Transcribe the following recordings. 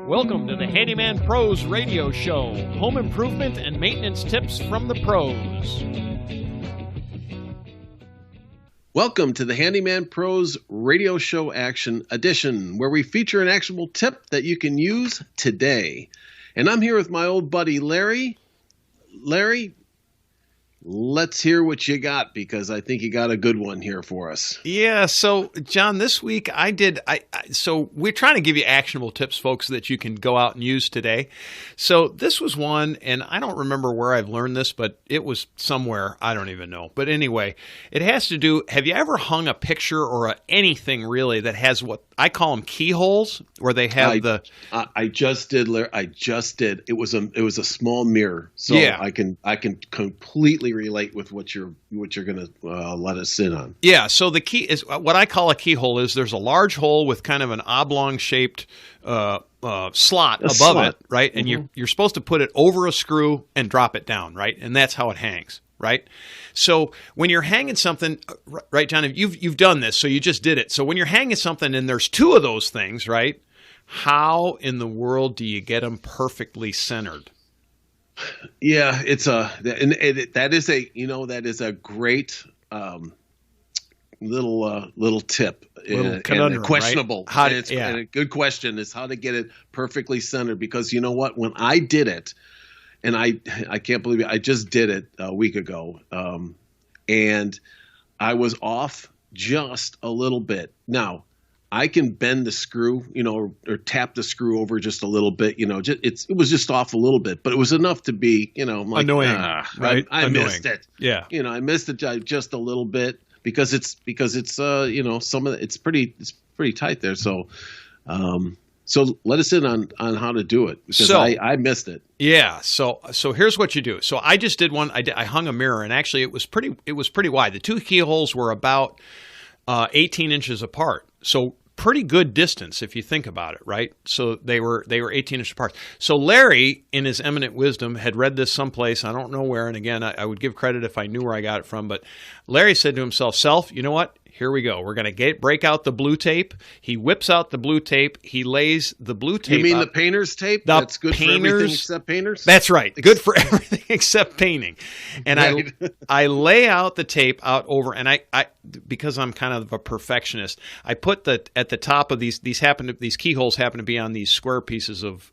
Welcome to the Handyman Pros Radio Show. Home improvement and maintenance tips from the pros. Welcome to the Handyman Pros Radio Show Action Edition, where we feature an actionable tip that you can use today. And I'm here with my old buddy, Larry. Larry, let's hear what you got, because I think you got a good one here for us. Yeah, so John, this week so we're trying to give you actionable tips, folks, that you can go out and use today. So this was one, and I don't remember where I've learned this, but it was somewhere, I don't even know. But anyway, it has to do, have you ever hung a picture or anything really that has what I call them keyholes, where they have I just did, Larry. I just did. It was a small mirror, so yeah. I can completely relate with what you're going to let us in on. Yeah. So the key is what I call a keyhole is there's a large hole with kind of an oblong shaped slot above it, right? And you're supposed to put it over a screw and drop it down, right? And that's how it hangs. Right? So when you're hanging something, right, John, you've done this, so you just did it. So when you're hanging something and there's two of those things, right, how in the world do you get them perfectly centered? Yeah, that is a great little tip. Little conundrum, questionable. Right? And a good question is how to get it perfectly centered, because you know what? When I did it, and I can't believe it, I just did it a week ago, and I was off just a little bit. Now, I can bend the screw, or tap the screw over just a little bit, it was just off a little bit, but it was enough to be, like, annoying, right? I missed it. Yeah. I missed it just a little bit because it's some of it's pretty tight there. So let us in on how to do it, because I missed it. Yeah. So here's what you do. So I just did one. I hung a mirror, and actually it was pretty wide. The two keyholes were about 18 inches apart. So pretty good distance if you think about it, right? So they were 18 inches apart. So Larry, in his eminent wisdom, had read this someplace, I don't know where, and again, I would give credit if I knew where I got it from, but Larry said to himself, "Self, you know what? Here we go. We're going to break out the blue tape." He whips out the blue tape. He lays the blue tape. You mean up. the painter's tape? That's good for everything except painters? That's right. Good for everything except painting. And right. I lay out the tape out over, and I because I'm kind of a perfectionist, I put at the top of these keyholes happen to be on these square pieces of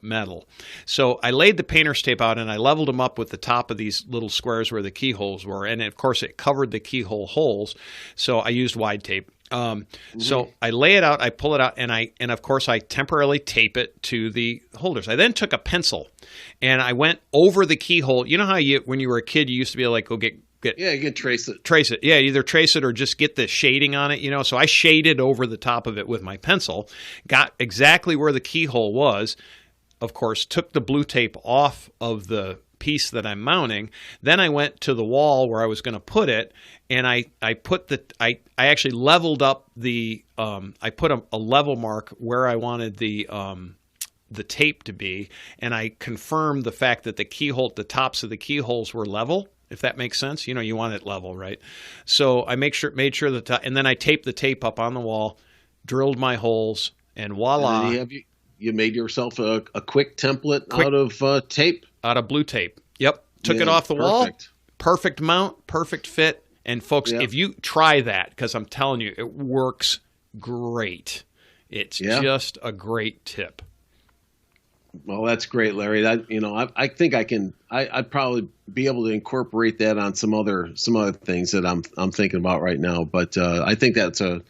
metal. So I laid the painter's tape out, and I leveled them up with the top of these little squares where the keyholes were, and of course it covered the keyhole holes. So I used wide tape. So I lay it out, I pull it out, and of course I temporarily tape it to the holders. I then took a pencil and I went over the keyhole. You know how when you were a kid, you used to be able to like go get yeah, you can trace it. Trace it. Yeah, either trace it or just get the shading on it, So I shaded over the top of it with my pencil, got exactly where the keyhole was, of course, took the blue tape off of the piece that I'm mounting. Then I went to the wall where I was going to put it, and I actually leveled up I put a level mark where I wanted the tape to be, and I confirmed the fact that the tops of the keyholes were level, if that makes sense. You want it level, right? So I made sure and then I taped the tape up on the wall, drilled my holes, and voila. And you made yourself a quick template out of tape? Out of blue tape. Yep. Took it off the wall. Perfect mount, perfect fit. And folks, if you try that, because I'm telling you, it works great. It's just a great tip. Well, that's great, Larry. I think I'd probably be able to incorporate that on some other things that I'm thinking about right now. But I think it's a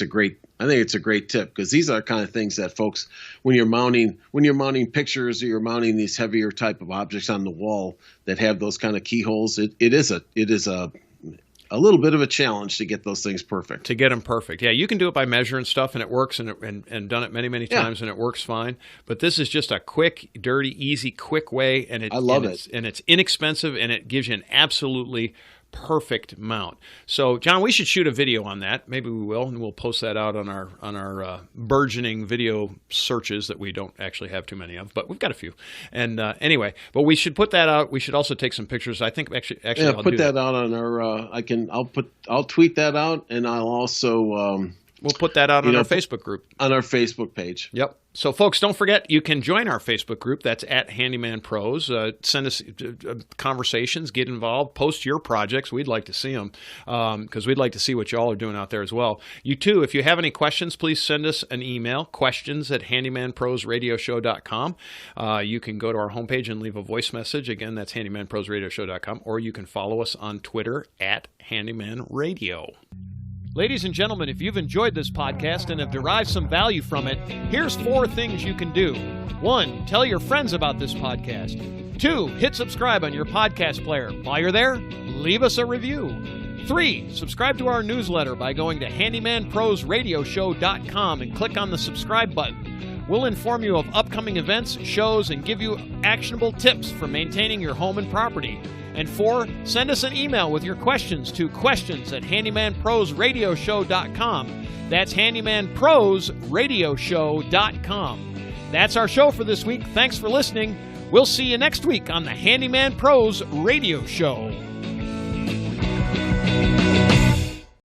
great tip, because these are the kind of things that folks, when you're mounting pictures, or you're mounting these heavier type of objects on the wall that have those kind of keyholes, it is a little bit of a challenge to get those things perfect. To get them perfect. Yeah, you can do it by measuring stuff, and it works, and done it many, many times, and it works fine. But this is just a quick, dirty, easy, quick way, and I love it. And it's inexpensive, and it gives you an absolutely perfect mount. So, John, we should shoot a video on that. Maybe we will, and we'll post that out on our burgeoning video searches that we don't actually have too many of, but we've got a few. And anyway, but we should put that out. We should also take some pictures. I think actually, I'll put that out on our. I'll tweet that out, and I'll also We'll put that out on our Facebook group. On our Facebook page. Yep. So, folks, don't forget, you can join our Facebook group. That's at Handyman Pros. Send us conversations, get involved, post your projects. We'd like to see them because we'd like to see what y'all are doing out there as well. You, too, if you have any questions, please send us an email, questions@handymanprosradioshow.com. You can go to our homepage and leave a voice message. Again, that's handymanprosradioshow.com. Or you can follow us on Twitter at Handyman Radio. Ladies and gentlemen, if you've enjoyed this podcast and have derived some value from it, here's 4 things you can do. 1, tell your friends about this podcast. 2, hit subscribe on your podcast player. While you're there, leave us a review. 3, subscribe to our newsletter by going to handymanprosradioshow.com and click on the subscribe button. We'll inform you of upcoming events, shows, and give you actionable tips for maintaining your home and property. And 4, send us an email with your questions to questions@handymanprosradioshow.com. That's handymanprosradioshow.com. That's our show for this week. Thanks for listening. We'll see you next week on the Handyman Pros Radio Show.